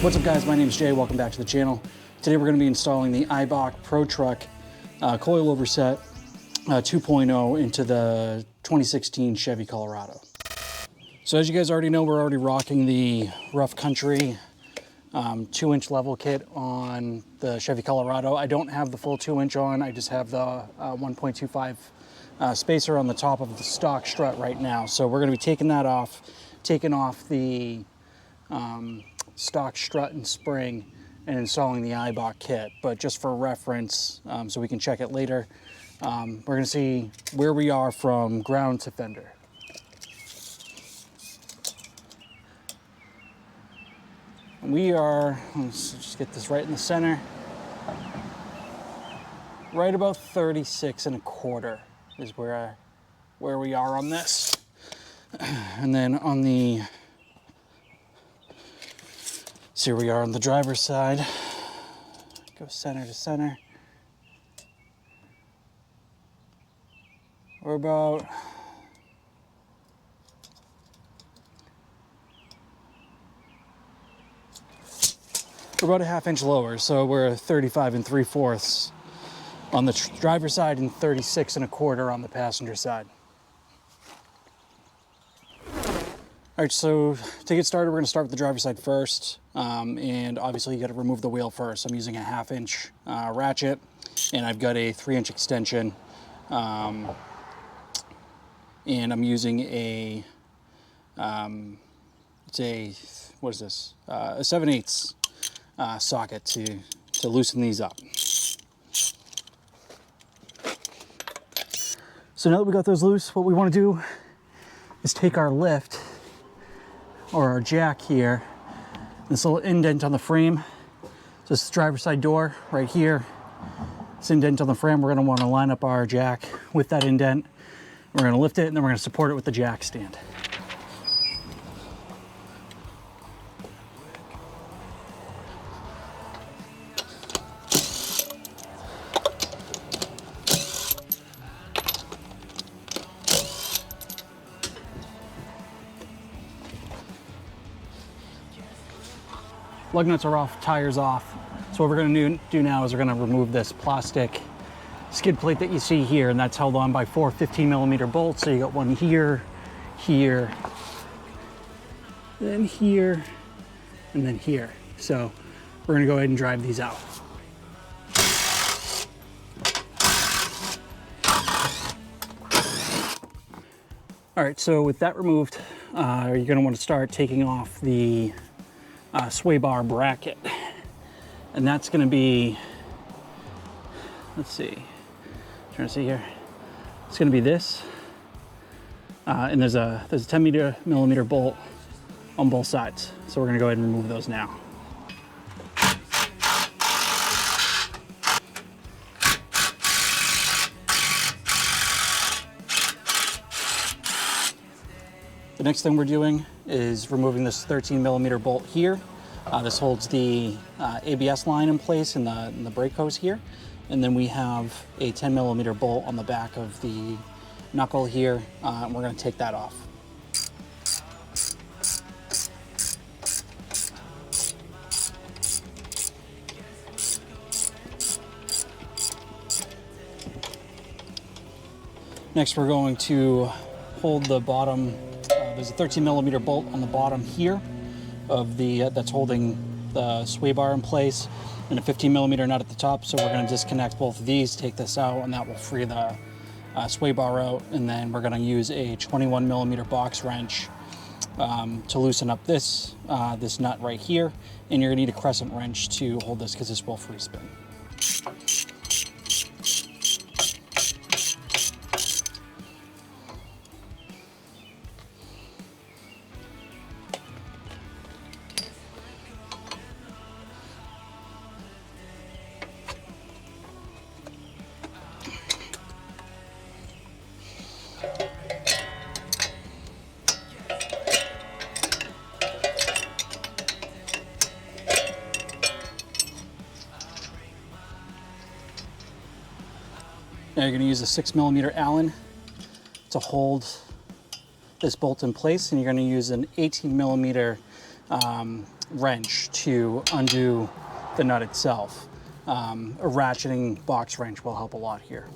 What's up guys, my name is Jay, welcome back to the channel. Today we're going to be installing the Eibach Pro-Truck Coilover set 2.0 into the 2016 Chevy Colorado. So as you guys already know, we're already rocking the RoughCountry 2-inch level kit on the Chevy Colorado. I don't have the full 2-inch on, I just have the 1.25 spacer on the top of the stock strut right now. So we're going to be taking that off, taking off the stock strut and spring and installing the Eibach kit. But just for reference, so we can check it later, we're going to see where we are from ground to fender. We are, let's just get this right in the center, right about 36.25 is where we are on this. And then on the, see where we are on the driver's side, go center to center. We're about a half-inch lower, so we're 35 3/4 on the driver's side and 36.25 on the passenger side. All right, so to get started, we're going to start with the driver's side first, and obviously you got to remove the wheel first. I'm using a 1/2-inch ratchet, and I've got a 3-inch extension, and I'm using a it's a, what is this? A 7/8 socket to loosen these up. So now that we got those loose, what we want to do is take our lift or our jack here, this little indent on the frame. So this is the driver's side door right here. This indent on the frame, we're going to want to line up our jack with that indent. We're going to lift it and then we're going to support it with the jack stand. Lug nuts are off, tires off. So what we're going to do now is we're going to remove this plastic skid plate that you see here, and that's held on by 4 15mm bolts. So you got one here, here, then here, and then here. So we're going to go ahead and drive these out. All right, so with that removed, you're going to want to start taking off the sway bar bracket, and that's going to be, let's see, trying to see here, it's going to be this, and there's a 10mm bolt on both sides, so we're going to go ahead and remove those now. The next thing we're doing is removing this 13mm bolt here. This holds the ABS line in place in the brake hose here. And then we have a 10mm bolt on the back of the knuckle here, and we're going to take that off. Next we're going to hold the bottom. There's a 13mm bolt on the bottom here of the that's holding the sway bar in place, and a 15mm nut at the top. So we're going to disconnect both of these, take this out, and that will free the sway bar out. And then we're going to use a 21mm box wrench to loosen up this this nut right here. And you're going to need a crescent wrench to hold this because this will free spin. Now you're going to use a 6mm Allen to hold this bolt in place, and you're going to use an 18mm wrench to undo the nut itself. A ratcheting box wrench will help a lot here.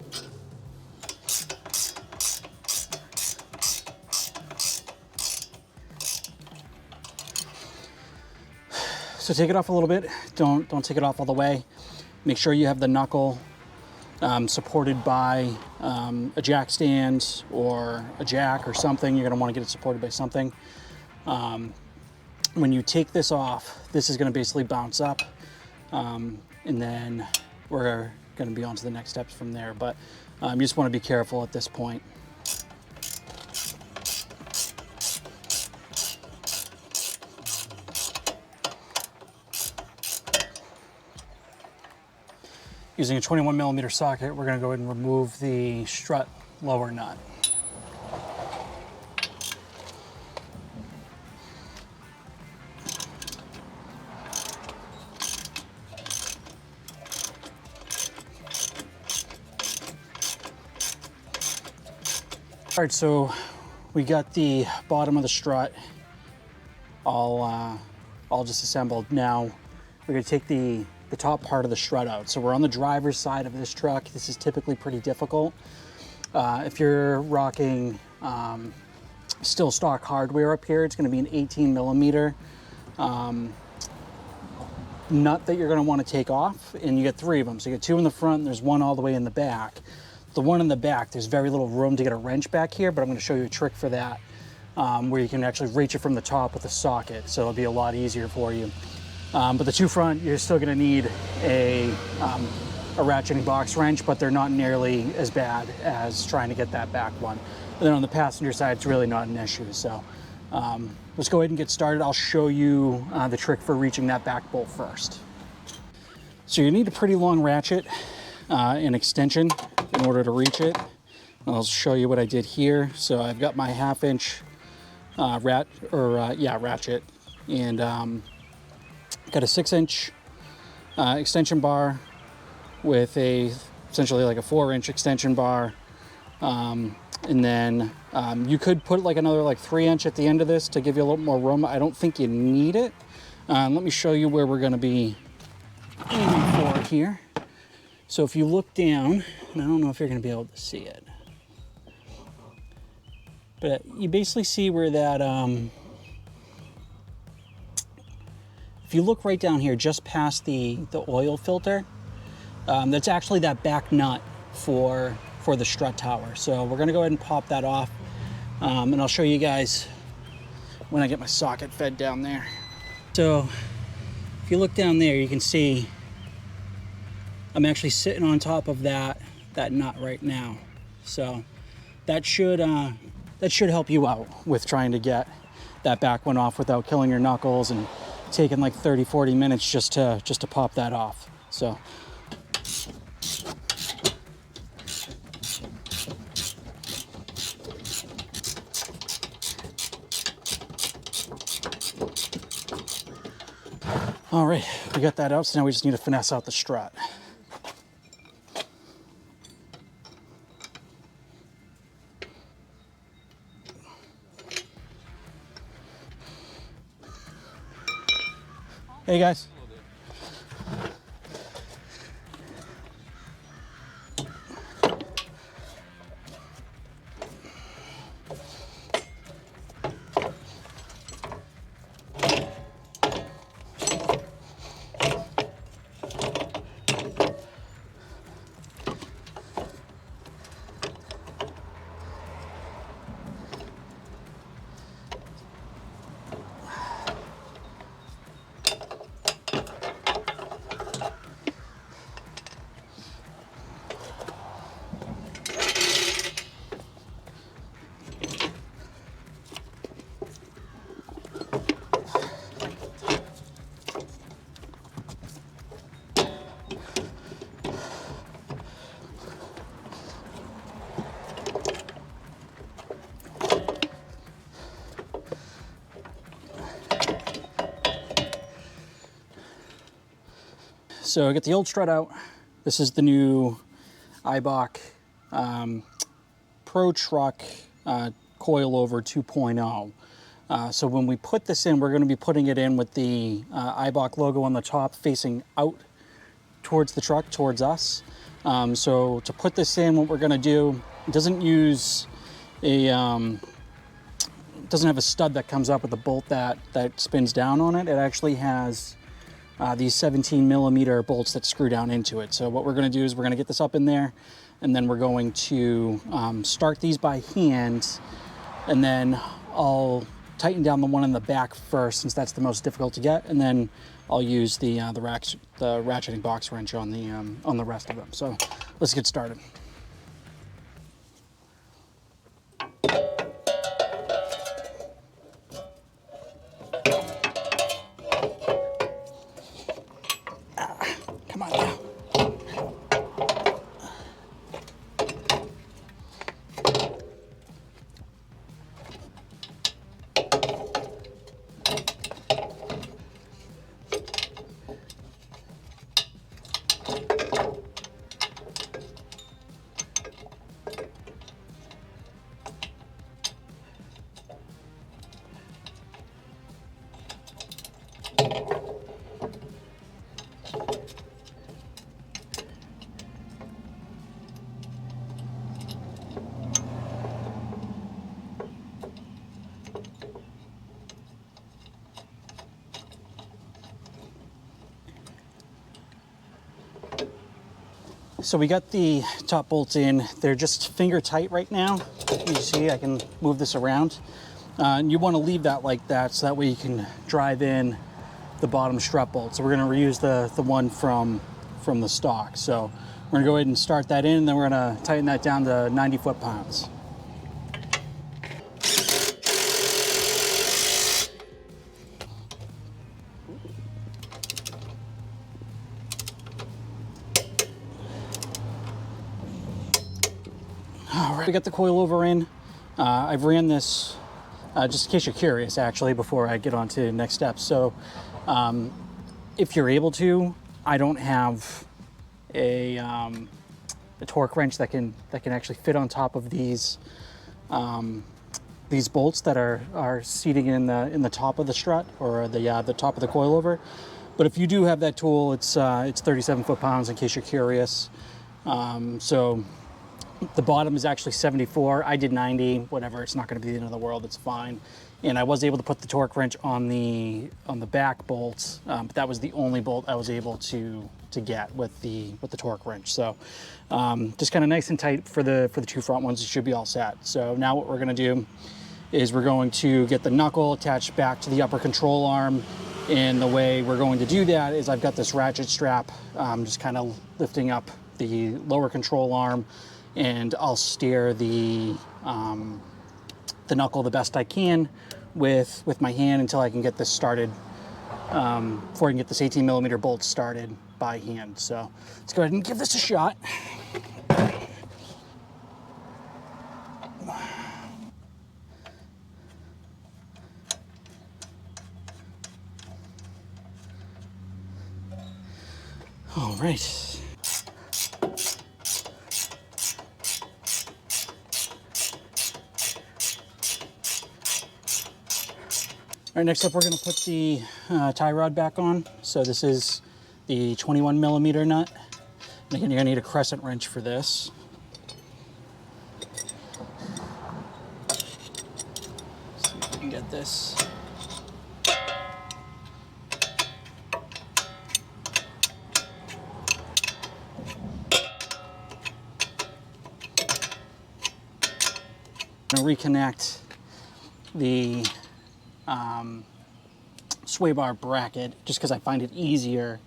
So take it off a little bit. Don't take it off all the way. Make sure you have the knuckle supported by a jack stand or a jack or something. You're going to want to get it supported by something. When you take this off, this is going to basically bounce up, and then we're going to be on to the next steps from there. But you just want to be careful at this point. Using a 21mm socket, we're going to go ahead and remove the strut lower nut. All right, so we got the bottom of the strut all disassembled. Now we're going to take the top part of the strut out. So we're on the driver's side of this truck. This is typically pretty difficult. If you're rocking still stock hardware up here, it's going to be an 18mm nut that you're going to want to take off, and you get 3 of them. So you get 2 in the front, and there's 1 all the way in the back. The one in the back, there's very little room to get a wrench back here, but I'm going to show you a trick for that, where you can actually reach it from the top with a socket, so it'll be a lot easier for you. But the 2 front, you're still going to need a ratcheting box wrench, but they're not nearly as bad as trying to get that back one. And then on the passenger side, it's really not an issue. So let's go ahead and get started. I'll show you the trick for reaching that back bolt first. So you need a pretty long ratchet and extension in order to reach it. I'll show you what I did here. So I've got my 1/2 inch ratchet, and got a 6-inch extension bar with essentially like a 4-inch extension bar. And then you could put like another 3-inch at the end of this to give you a little more room. I don't think you need it. Let me show you where we're going to be aiming for here. So if you look down, and I don't know if you're going to be able to see it, but you basically see where that, if you look right down here, just past the oil filter, that's actually that back nut for the strut tower. So we're going to go ahead and pop that off, and I'll show you guys when I get my socket fed down there. So if you look down there, you can see I'm actually sitting on top of that nut right now. So that should help you out with trying to get that back one off without killing your knuckles and taking like 30-40 minutes just to pop that off. So all right, we got that out, so now we just need to finesse out the strut. Hey guys. So I get the old strut out. This is the new Eibach Pro-Truck Coilover 2.0. So when we put this in, we're going to be putting it in with the Eibach logo on the top facing out towards the truck, towards us. So to put this in, what we're going to do, it doesn't use a, it doesn't have a stud that comes up with a bolt that spins down on it. It actually has these 17 millimeter bolts that screw down into it. So what we're going to do is we're going to get this up in there, and then we're going to start these by hand, and then I'll tighten down the one in the back first, since that's the most difficult to get, and then I'll use the ratcheting box wrench on the rest of them. So let's get started. Come on now. So we got the top bolts in. They're just finger tight right now. You see, I can move this around. And you want to leave that like that, so that way you can drive in the bottom strut bolt. So we're going to reuse the one from the stock. So we're going to go ahead and start that in, and then we're going to tighten that down to 90 foot-pounds. All right, we got the coilover in. I've ran this, just in case you're curious, actually, before I get on to the next steps. So if you're able to, I don't have a torque wrench that can actually fit on top of these bolts that are seating in the top of the strut, or the top of the coilover. But if you do have that tool, it's 37 foot-pounds, in case you're curious. So the bottom is actually 74. I did 90, whatever. It's not going to be the end of the world. It's fine. And I was able to put the torque wrench on the back bolts, but that was the only bolt I was able to get with the torque wrench. So just kind of nice and tight for the two front ones. It should be all set. So now what we're going to do is we're going to get the knuckle attached back to the upper control arm. And the way we're going to do that is I've got this ratchet strap, just kind of lifting up the lower control arm, and I'll steer the knuckle the best I can with my hand until I can get this started, before I can get this 18 millimeter bolt started by hand. So let's go ahead and give this a shot. All right. All right, next up we're going to put the tie rod back on. So this is the 21 millimeter nut. And again, you're going to need a crescent wrench for this. See if we can get this. I'm going to reconnect the sway bar bracket, just because I find it easier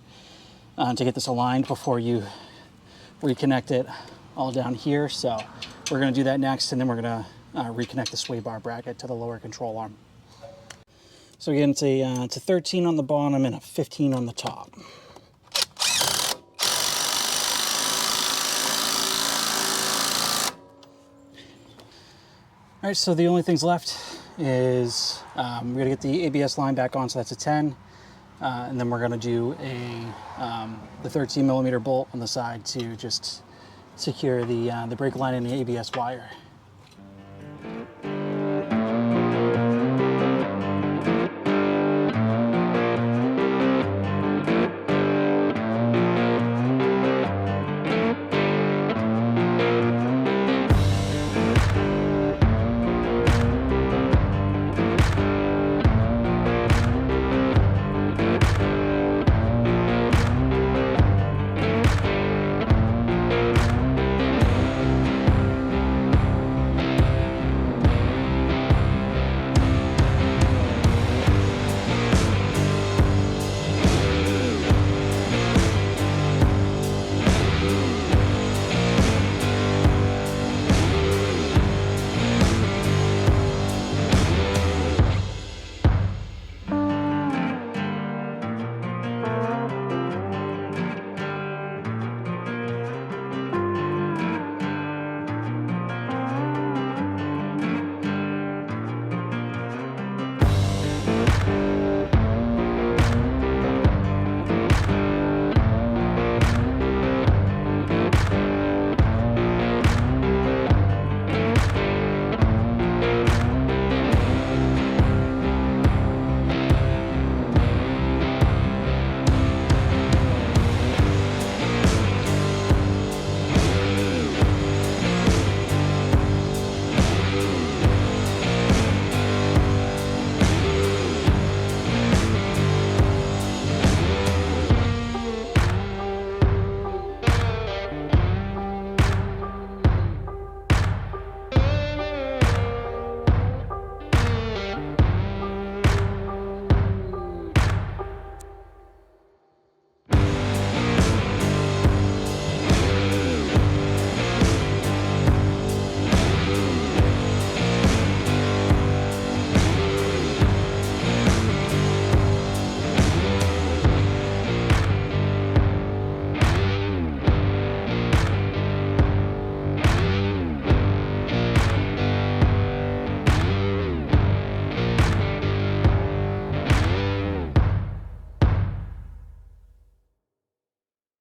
to get this aligned before you reconnect it all down here. So we're going to do that next, and then we're going to reconnect the sway bar bracket to the lower control arm. So again, it's a 13 on the bottom and a 15 on the top. All right, so the only things left is we're gonna get the ABS line back on, so that's a 10. And then we're gonna do the 13 millimeter bolt on the side to just secure the brake line and the ABS wire.